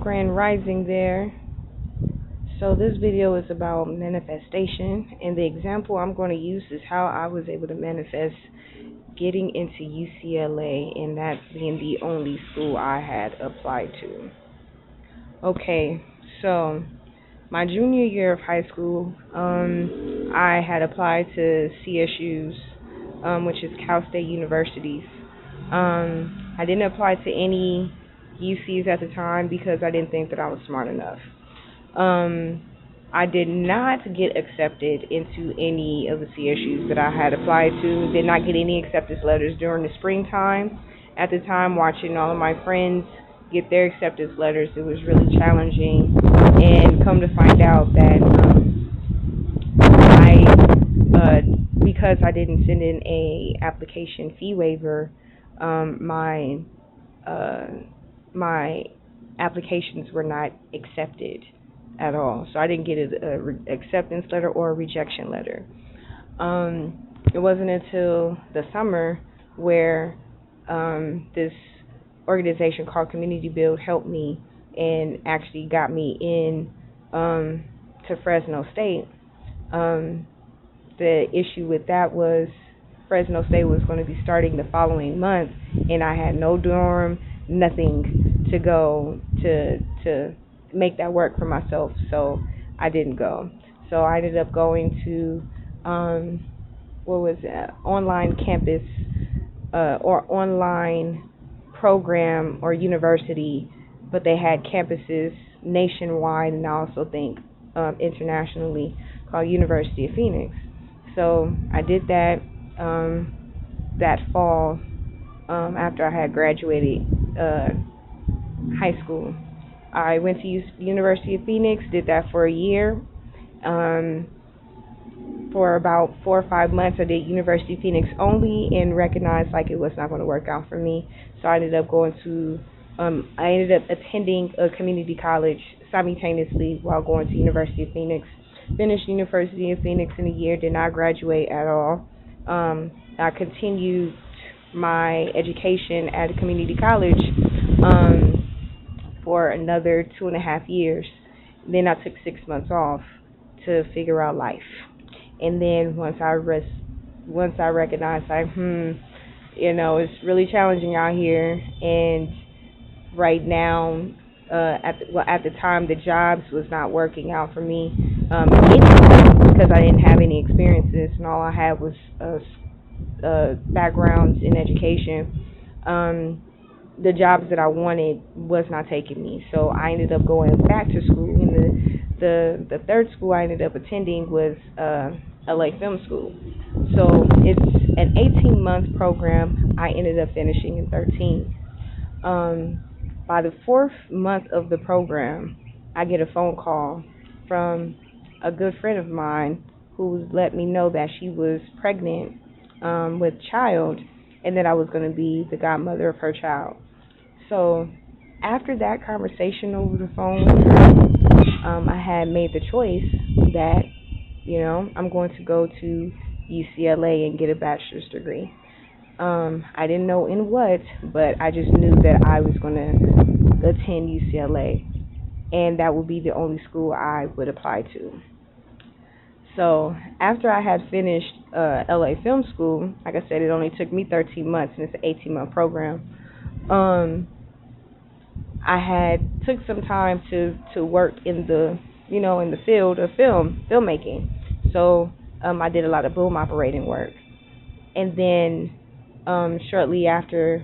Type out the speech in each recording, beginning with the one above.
Grand Rising there. So this video is about manifestation, and the example I'm going to use is how I was able to manifest getting into UCLA, and that being the only school I had applied to. Okay, so my junior year of high school, I had applied to CSUs, which is Cal State Universities. I didn't apply to any UCs at the time because I didn't think that I was smart enough. I did not get accepted into any of the CSUs that I had applied to. Did not get any acceptance letters during the springtime. At the time, watching all of my friends get their acceptance letters, it was really challenging. And come to find out that because I didn't send in a application fee waiver, my applications were not accepted at all. So I didn't get an acceptance letter or a rejection letter. It wasn't until the summer where this organization called Community Build helped me and actually got me in to Fresno State. The issue with that was Fresno State was going to be starting the following month, and I had no dorm, nothing to go to make that work for myself, so I didn't go. So I ended up going to online campus or online program or university, but they had campuses nationwide and I also think internationally, called University of Phoenix. So I did that that fall after I had graduated high school. I went to University of Phoenix, did that for a year. For about 4 or 5 months, I did University of Phoenix only and recognized like it was not going to work out for me. So I ended up attending a community college simultaneously while going to University of Phoenix. Finished University of Phoenix in a year, did not graduate at all. I continued my education at a community college for another 2.5 years. Then I took 6 months off to figure out life. And then once I recognized like, it's really challenging out here. And right now, at the time, the jobs was not working out for me because I didn't have any experiences, and all I had was backgrounds in education. The jobs that I wanted was not taking me, so I ended up going back to school. And the third school I ended up attending was LA Film School. So it's an 18-month program. I ended up finishing in 13. By the 4th month of the program, I get a phone call from a good friend of mine who let me know that she was pregnant with child and that I was going to be the godmother of her child. So after that conversation over the phone with her, I had made the choice that, I'm going to go to UCLA and get a bachelor's degree. I didn't know in what, but I just knew that I was going to attend UCLA, and that would be the only school I would apply to. So after I had finished LA Film School, like I said, it only took me 13 months, and it's an 18-month program. I had took some time to work in the in the field of filmmaking. So I did a lot of boom operating work, and then shortly after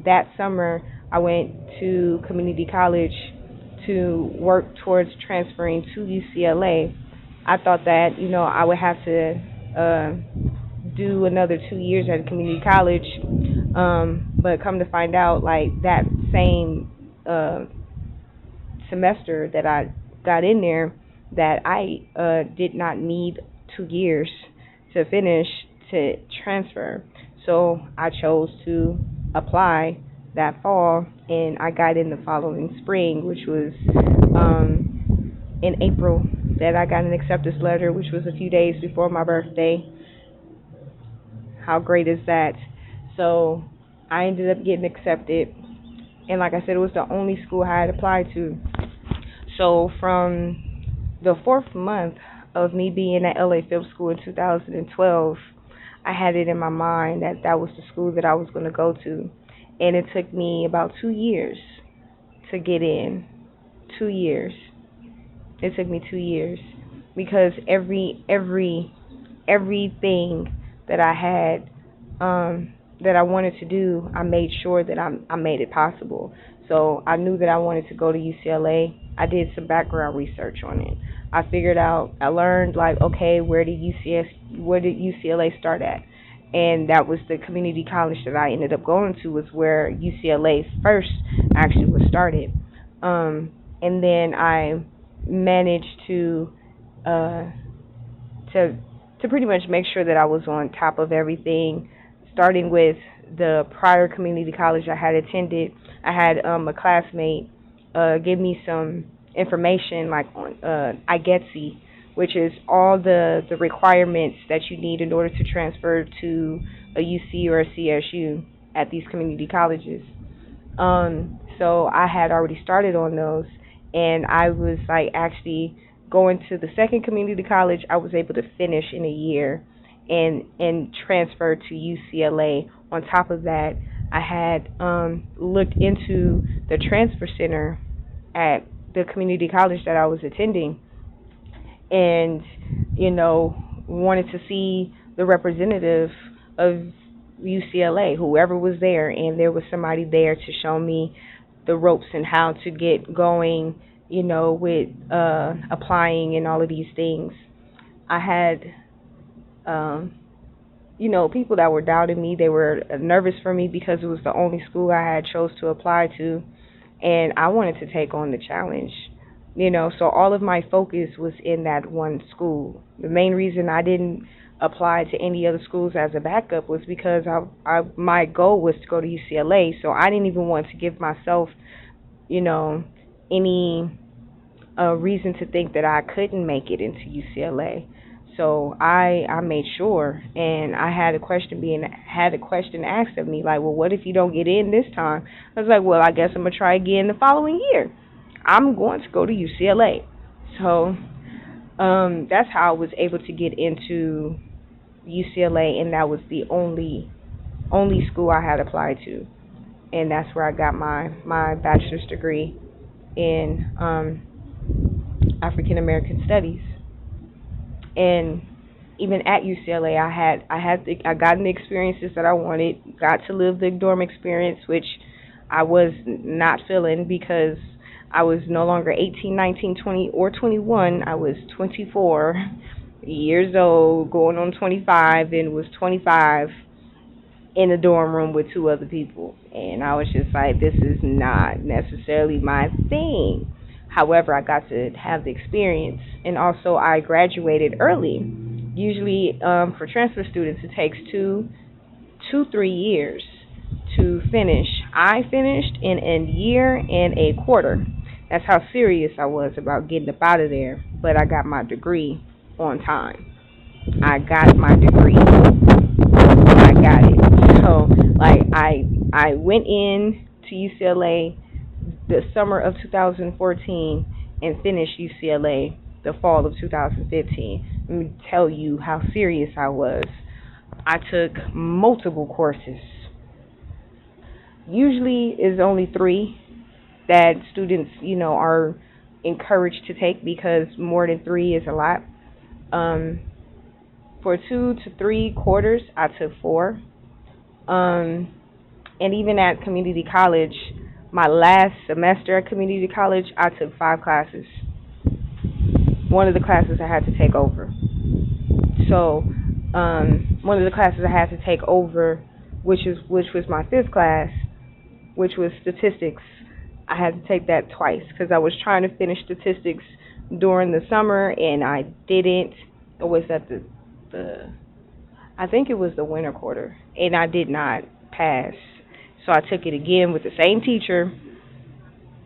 that summer, I went to community college to work towards transferring to UCLA. I thought that, I would have to do another 2 years at a community college, but come to find out, like, that same semester that I got in there, that I did not need 2 years to finish to transfer. So I chose to apply that fall, and I got in the following spring, which was in April, that I got an acceptance letter, which was a few days before my birthday. How great is that? So I ended up getting accepted, and like I said, it was the only school I had applied to. So from the fourth month of me being at LA Film School in 2012, I had it in my mind that that was the school that I was going to go to. And it took me about 2 years to get in. 2 years. It took me 2 years because everything that I had that I wanted to do, I made sure that I made it possible. So I knew that I wanted to go to UCLA. I did some background research on it. I figured out, I learned like, okay, where did UCLA start at? And that was the community college that I ended up going to, was where UCLA first actually was started. And then I managed uh, to to pretty much make sure that I was on top of everything, starting with the prior community college I had attended. I had a classmate give me some information like on IGETC, which is all the requirements that you need in order to transfer to a UC or a CSU at these community colleges. So I had already started on those, and I was like actually going to the second community college. I was able to finish in a year and transfer to UCLA. On top of that, I had looked into the transfer center at the community college that I was attending, and wanted to see the representative of UCLA, whoever was there, and there was somebody there to show me the ropes and how to get going, with applying and all of these things. I had, people that were doubting me. They were nervous for me because it was the only school I had chose to apply to, and I wanted to take on the challenge. So all of my focus was in that one school. The main reason I didn't apply to any other schools as a backup was because my goal was to go to UCLA, so I didn't even want to give myself, any reason to think that I couldn't make it into UCLA. So I made sure, and I had a question asked of me like, well, what if you don't get in this time? I was like, well, I guess I'm gonna try again the following year. I'm going to go to UCLA. So that's how I was able to get into UCLA, and that was the only school I had applied to, and that's where I got my bachelor's degree in African American Studies. And even at UCLA, I got the experiences that I wanted. Got to live the dorm experience, which I was not feeling because I was no longer 18, 19, 20, or 21. I was 24 years old, going on 25, and was 25 in a dorm room with two other people. And I was just like, this is not necessarily my thing. However, I got to have the experience, and also I graduated early. Usually, for transfer students, it takes 3 years to finish. I finished in a year and a quarter. That's how serious I was about getting up out of there. But I got my degree on time. I got my degree. I got it. So, like, I went in to UCLA the summer of 2014 and finished UCLA the fall of 2015. Let me tell you how serious I was. I took multiple courses. Usually is only 3 that students, are encouraged to take, because more than 3 is a lot. For 2 to 3 quarters, I took 4. And even at community college, my last semester at community college, I took 5 classes. One of the classes I had to take over. So, one of the classes I had to take over, which was my 5th class, which was statistics. I had to take that twice because I was trying to finish statistics during the summer and I didn't. Or was that I think it was the winter quarter, and I did not pass. So I took it again with the same teacher,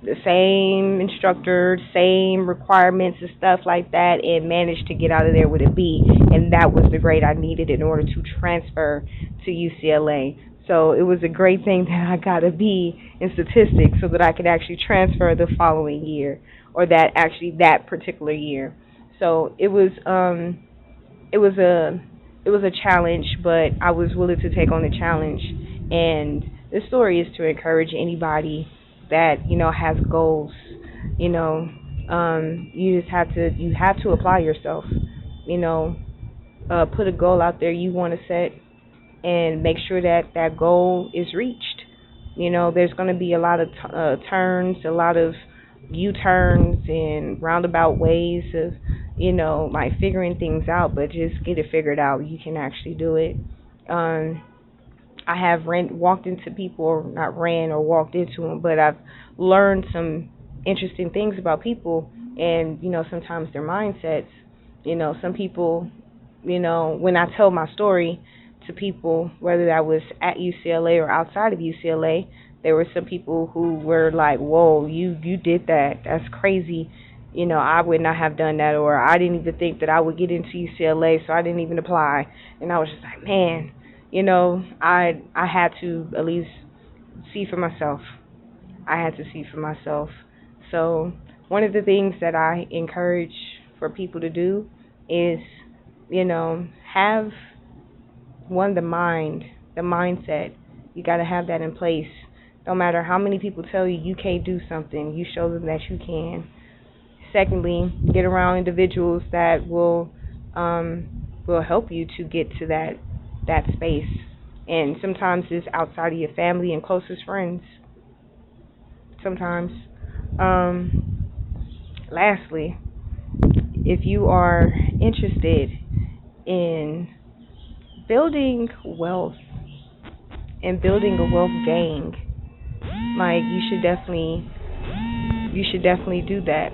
the same instructor, same requirements and stuff like that, and managed to get out of there with a B. And that was the grade I needed in order to transfer to UCLA. So it was a great thing that I got a B in statistics so that I could actually transfer the following year, or that particular year. So it was a it was a challenge, but I was willing to take on the challenge. And the story is to encourage anybody that has goals. You know, you have to apply yourself. You know, put a goal out there you want to set, and make sure that that goal is reached. There's going to be a lot of turns, a lot of U-turns and roundabout ways of, like figuring things out, but just get it figured out. You can actually do it. Um, I have walked into people, or not ran or walked into them, but I've learned some interesting things about people, and sometimes their mindsets. Some people, when I tell my story to people, whether that was at UCLA or outside of UCLA, there were some people who were like, "Whoa, you did that? That's crazy." I would not have done that, or I didn't even think that I would get into UCLA, so I didn't even apply. And I was just like, man, I had to at least see for myself. I had to see for myself. So one of the things that I encourage for people to do is, have the mindset. You got to have that in place. No matter how many people tell you you can't do something, you show them that you can. Secondly, get around individuals that will help you to get to that space. And sometimes it's outside of your family and closest friends. Sometimes. Lastly, if you are interested in building wealth and building a wealth gang, like you should definitely do that.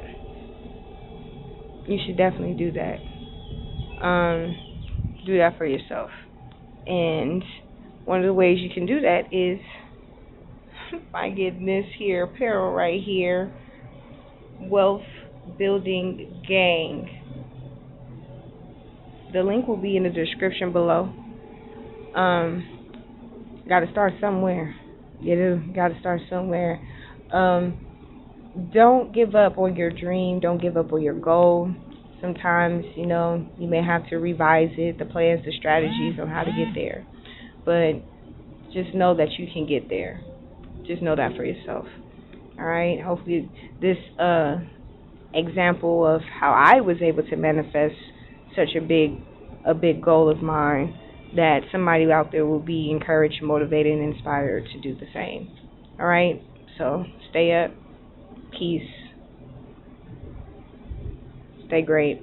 You should definitely do that. Um, do that for yourself. And one of the ways you can do that is by getting this here apparel right here, Wealth Building Gang. The link will be in the description below. Got to start somewhere. You do. Got to start somewhere. Um, don't give up on your dream. Don't give up on your goal. Sometimes, you may have to revise it, the plans, the strategies on how to get there. But just know that you can get there. Just know that for yourself. All right. Hopefully, this example of how I was able to manifest such a big goal of mine, that somebody out there will be encouraged, motivated, and inspired to do the same. All right. So stay up. Peace. Stay great.